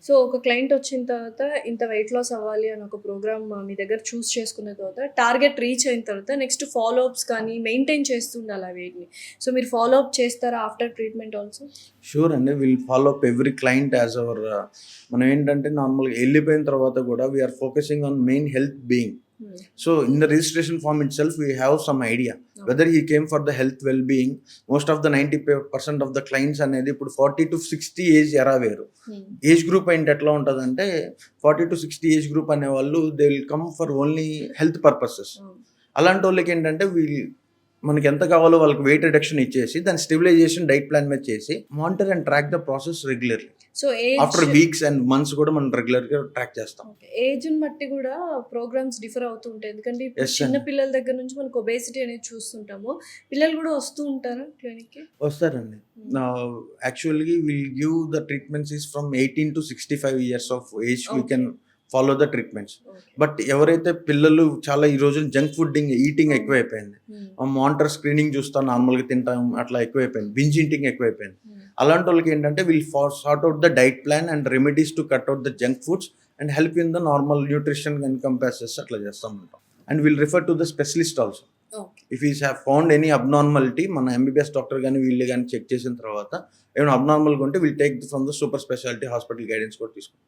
So, ఒక client వచ్చిన తర్వాత ఇంత వెయిట్ లాస్ అవ్వాలి అని ఒక ప్రోగ్రామ్ మీ దగ్గర చూస్ చేసుకున్న తర్వాత టార్గెట్ రీచ్ అయిన తర్వాత నెక్స్ట్ ఫాలో అప్స్ కానీ మెయింటైన్ చేస్తుండాలి ఆ వెయిట్‌ని. సో, మీరు ఫాలో అప్ చేస్తారా ఆఫ్టర్ ట్రీట్మెంట్ ఆల్సో? షూర్ అండి. Will follow up every client as our మనం ఏంటంటే నార్మల్‌గా ఎళ్ళిపోయిన తర్వాత కూడా we are focusing on main health being. Hmm. So in the registration form itself, we have some idea whether he came for the health well-being. Most of the 90% of the clients అనేది ఇప్పుడు 40-60 age ఎరా వేరు. హ్మ్. Age group ఏంటి ఎట్లా ఉంటదంటే 40-60 age group అనేవాళ్ళు they will come for only health purposes. అవును. అలాంటోళ్ళకి ఏంటంటే మనకి ఎంత కావాలో వాళ్ళకి వెయిట్ రిడక్షన్ ఇచ్చేసి దాని స్టెబిలైజేషన్ డైట్ ప్లాన్ మీద చేసి monitor and track the process regularly. So, age after weeks and months కూడా మనం రెగ్యులర్‌గా ట్రాక్ చేస్తాం. ఓకే. ఏజ్‌ని బట్టి గూడా ప్రోగ్రామ్స్ డిఫర్ అవుతూ ఉంటాయి. ఎందుకంటే ఇప్పుడు Yes, చిన్న అండి. పిల్లల దగ్గర నుంచి మనకు ఒబేసిటీ అనేది చూస్తుంటాము. పిల్లలు గూడా వస్తూ ఉంటారా క్లినిక్‌కి? వస్తారండి. Actually will give the treatments is from 18-65 years of age we okay. Can follow the treatments. Okay. But ఎవరైతే పిల్లలు చాలా ఈ రోజున జంక్ ఈటింగ్ అవును. ఎక్కువైపోయింది. హ్మ్. మానిటర్ స్క్రీనింగ్ చూస్తాం, నార్మల్‌గా తింటాం, అట్లా ఎక్కువైపోయింది. బింజ్ ఈటింగ్ ఎక్కువైపోయింది. హ్మ్. అలాంటోళ్ళకి ఏంటంటే will sort out the diet plan and remedies to cut out the junk foods and help in the normal nutrition encompasses అట్లా చేస్తాం ఉంటాం. And will refer to the specialist also. Okay. If is have found any abnormality మన MBBS doctor గాని వీళ్ళు గాని check చేసిన తర్వాత ఏమైనా అబ్నార్మల్‌గా ఉంటే will take from the super speciality hospital guidance కూడా తీసుకుంటాం.